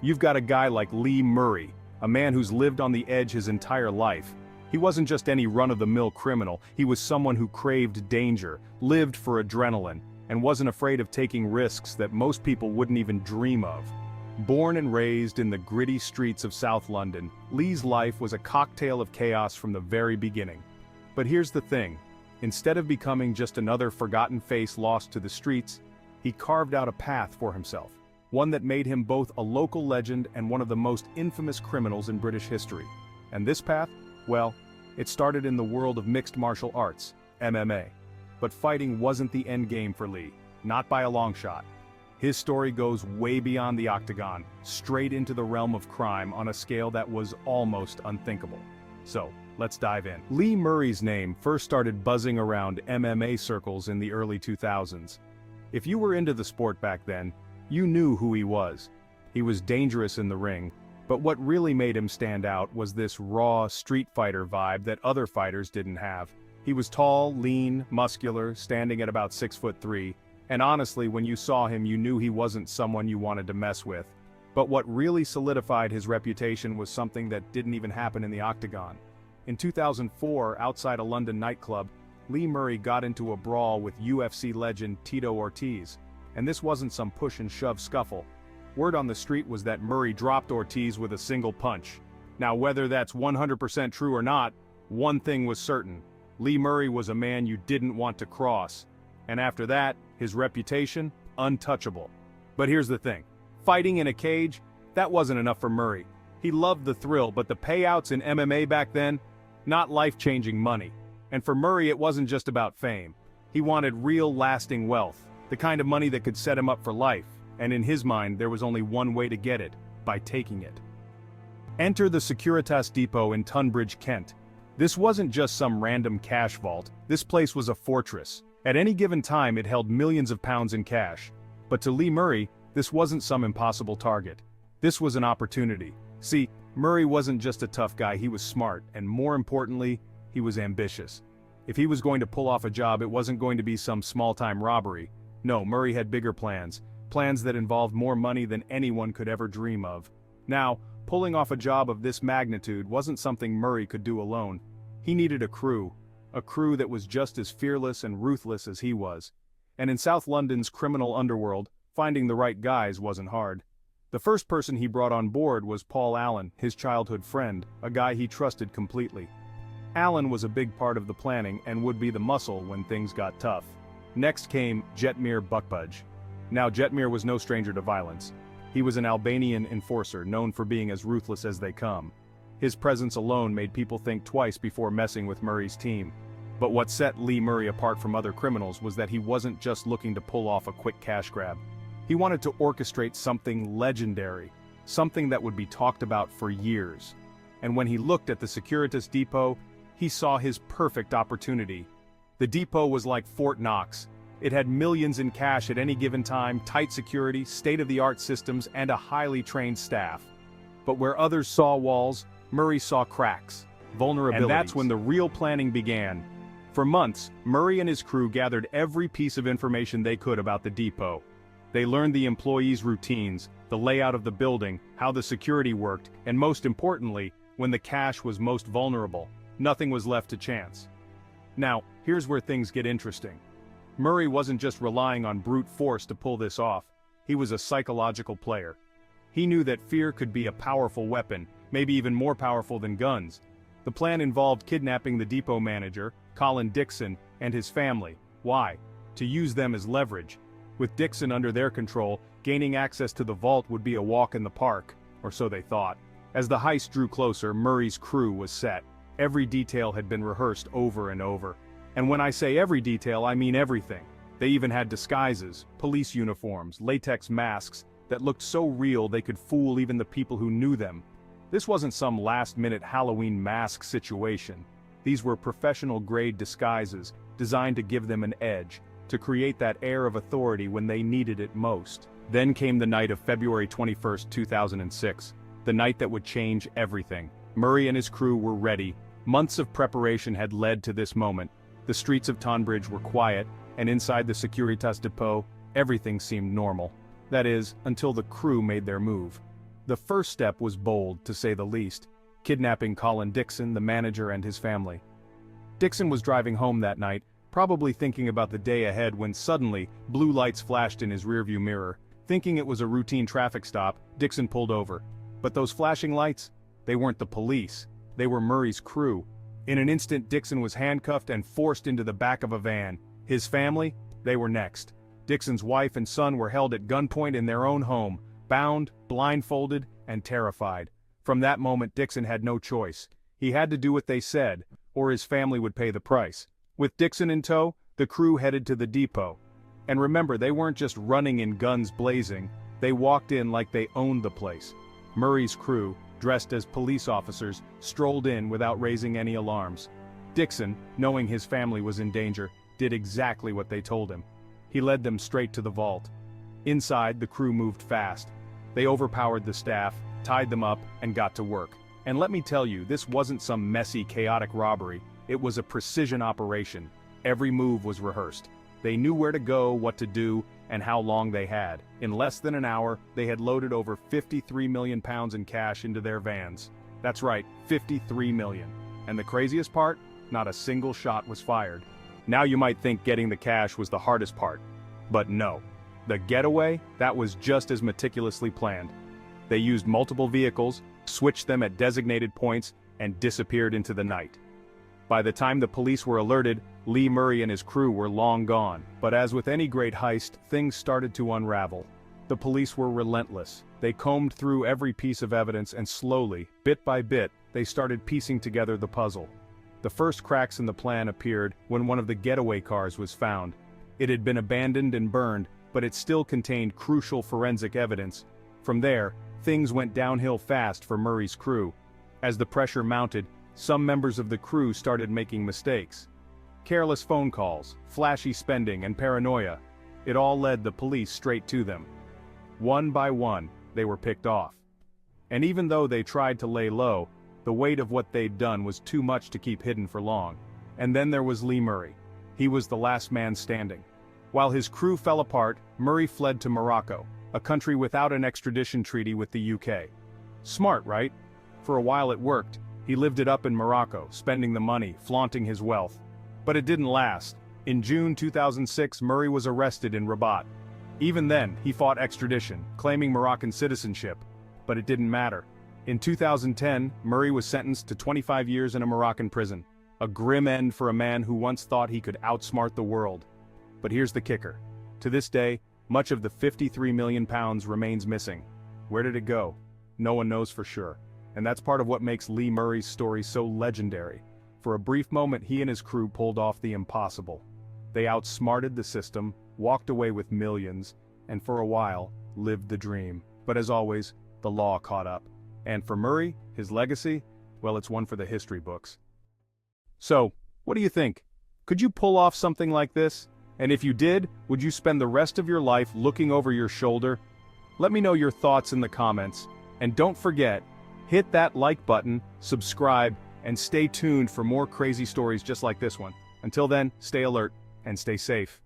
You've got a guy like Lee Murray, a man who's lived on the edge his entire life. He wasn't just any run-of-the-mill criminal, he was someone who craved danger, lived for adrenaline, and wasn't afraid of taking risks that most people wouldn't even dream of. Born and raised in the gritty streets of South London, Lee's life was a cocktail of chaos from the very beginning. But here's the thing, instead of becoming just another forgotten face lost to the streets, he carved out a path for himself, one that made him both a local legend and one of the most infamous criminals in British history. And this path? Well, it started in the world of mixed martial arts, MMA. But fighting wasn't the end game for Lee, not by a long shot. His story goes way beyond the octagon, straight into the realm of crime on a scale that was almost unthinkable. So, let's dive in. Lee Murray's name first started buzzing around MMA circles in the early 2000s. If you were into the sport back then, you knew who he was. He was dangerous in the ring, but what really made him stand out was this raw street fighter vibe that other fighters didn't have. He was tall, lean, muscular, standing at about 6'3", and honestly, when you saw him you knew he wasn't someone you wanted to mess with. But what really solidified his reputation was something that didn't even happen in the octagon. In 2004, outside a London nightclub, Lee Murray got into a brawl with UFC legend Tito Ortiz. And this wasn't some push and shove scuffle. Word on the street was that Murray dropped Ortiz with a single punch. Now whether that's 100% true or not, one thing was certain. Lee Murray was a man you didn't want to cross. And after that, his reputation, untouchable. But here's the thing. Fighting in a cage? That wasn't enough for Murray. He loved the thrill, but the payouts in MMA back then? Not life-changing money. And for Murray it wasn't just about fame. He wanted real lasting wealth. The kind of money that could set him up for life, and in his mind there was only one way to get it, by taking it. Enter the Securitas depot in Tonbridge, Kent. This wasn't just some random cash vault, this place was a fortress. At any given time it held millions of pounds in cash. But to Lee Murray, this wasn't some impossible target. This was an opportunity. See, Murray wasn't just a tough guy, he was smart, and more importantly, he was ambitious. If he was going to pull off a job, it wasn't going to be some small-time robbery. No, Murray had bigger plans. Plans that involved more money than anyone could ever dream of. Now, pulling off a job of this magnitude wasn't something Murray could do alone. He needed a crew that was just as fearless and ruthless as he was. And in South London's criminal underworld, finding the right guys wasn't hard. The first person he brought on board was Paul Allen, his childhood friend, a guy he trusted completely. Allen was a big part of the planning and would be the muscle when things got tough. Next came Jetmir Bukbudge. Now Jetmir was no stranger to violence. He was an Albanian enforcer known for being as ruthless as they come. His presence alone made people think twice before messing with Murray's team. But what set Lee Murray apart from other criminals was that he wasn't just looking to pull off a quick cash grab. He wanted to orchestrate something legendary, something that would be talked about for years. And when he looked at the Securitas depot, he saw his perfect opportunity. The depot was like Fort Knox. It had millions in cash at any given time, tight security, state-of-the-art systems, and a highly trained staff. But where others saw walls, Murray saw cracks, vulnerabilities. And that's when the real planning began. For months, Murray and his crew gathered every piece of information they could about the depot. They learned the employees' routines, the layout of the building, how the security worked, and most importantly, when the cash was most vulnerable. Nothing was left to chance. Now, here's where things get interesting. Murray wasn't just relying on brute force to pull this off, he was a psychological player. He knew that fear could be a powerful weapon, maybe even more powerful than guns. The plan involved kidnapping the depot manager, Colin Dixon, and his family. Why? To use them as leverage. With Dixon under their control, gaining access to the vault would be a walk in the park, or so they thought. As the heist drew closer, Murray's crew was set. Every detail had been rehearsed over and over. And when I say every detail, I mean everything. They even had disguises, police uniforms, latex masks, that looked so real they could fool even the people who knew them. This wasn't some last-minute Halloween mask situation. These were professional-grade disguises, designed to give them an edge, to create that air of authority when they needed it most. Then came the night of February 21, 2006, the night that would change everything. Murray and his crew were ready. Months of preparation had led to this moment. The streets of Tonbridge were quiet, and inside the Securitas depot, everything seemed normal. That is, until the crew made their move. The first step was bold, to say the least, kidnapping Colin Dixon, the manager, and his family. Dixon was driving home that night, probably thinking about the day ahead when suddenly, blue lights flashed in his rearview mirror. Thinking it was a routine traffic stop, Dixon pulled over. But those flashing lights? They weren't the police. They were Murray's crew. In an instant, Dixon was handcuffed and forced into the back of a van. His family? They were next. Dixon's wife and son were held at gunpoint in their own home, bound, blindfolded, and terrified. From that moment, Dixon had no choice. He had to do what they said, or his family would pay the price. With Dixon in tow, the crew headed to the depot. And remember, they weren't just running in guns blazing, they walked in like they owned the place. Murray's crew, dressed as police officers, strolled in without raising any alarms. Dixon, knowing his family was in danger, did exactly what they told him. He led them straight to the vault. Inside, the crew moved fast. They overpowered the staff, tied them up, and got to work. And let me tell you, this wasn't some messy, chaotic robbery. It was a precision operation. Every move was rehearsed. They knew where to go, what to do, and how long they had. In less than an hour, they had loaded over £53 million in cash into their vans. That's right, 53 million. And the craziest part? Not a single shot was fired. Now you might think getting the cash was the hardest part. But no. The getaway? That was just as meticulously planned. They used multiple vehicles, switched them at designated points, and disappeared into the night. By the time the police were alerted, Lee Murray and his crew were long gone. But as with any great heist, things started to unravel. The police were relentless. They combed through every piece of evidence and slowly, bit by bit, they started piecing together the puzzle. The first cracks in the plan appeared when one of the getaway cars was found. It had been abandoned and burned, but it still contained crucial forensic evidence. From there, things went downhill fast for Murray's crew. As the pressure mounted, some members of the crew started making mistakes. Careless phone calls, flashy spending, and paranoia. It all led the police straight to them. One by one, they were picked off. And even though they tried to lay low, the weight of what they'd done was too much to keep hidden for long. And then there was Lee Murray. He was the last man standing. While his crew fell apart, Murray fled to Morocco, a country without an extradition treaty with the UK. Smart, right? For a while it worked. He lived it up in Morocco, spending the money, flaunting his wealth. But it didn't last. In June 2006, Murray was arrested in Rabat. Even then, he fought extradition, claiming Moroccan citizenship. But it didn't matter. In 2010, Murray was sentenced to 25 years in a Moroccan prison. A grim end for a man who once thought he could outsmart the world. But here's the kicker. To this day, much of the £53 million remains missing. Where did it go? No one knows for sure. And that's part of what makes Lee Murray's story so legendary. For a brief moment, he and his crew pulled off the impossible. They outsmarted the system, walked away with millions, and for a while, lived the dream. But as always, the law caught up. And for Murray, his legacy, well, it's one for the history books. So, what do you think? Could you pull off something like this? And if you did, would you spend the rest of your life looking over your shoulder? Let me know your thoughts in the comments. And don't forget, hit that like button, subscribe, and stay tuned for more crazy stories just like this one. Until then, stay alert and stay safe.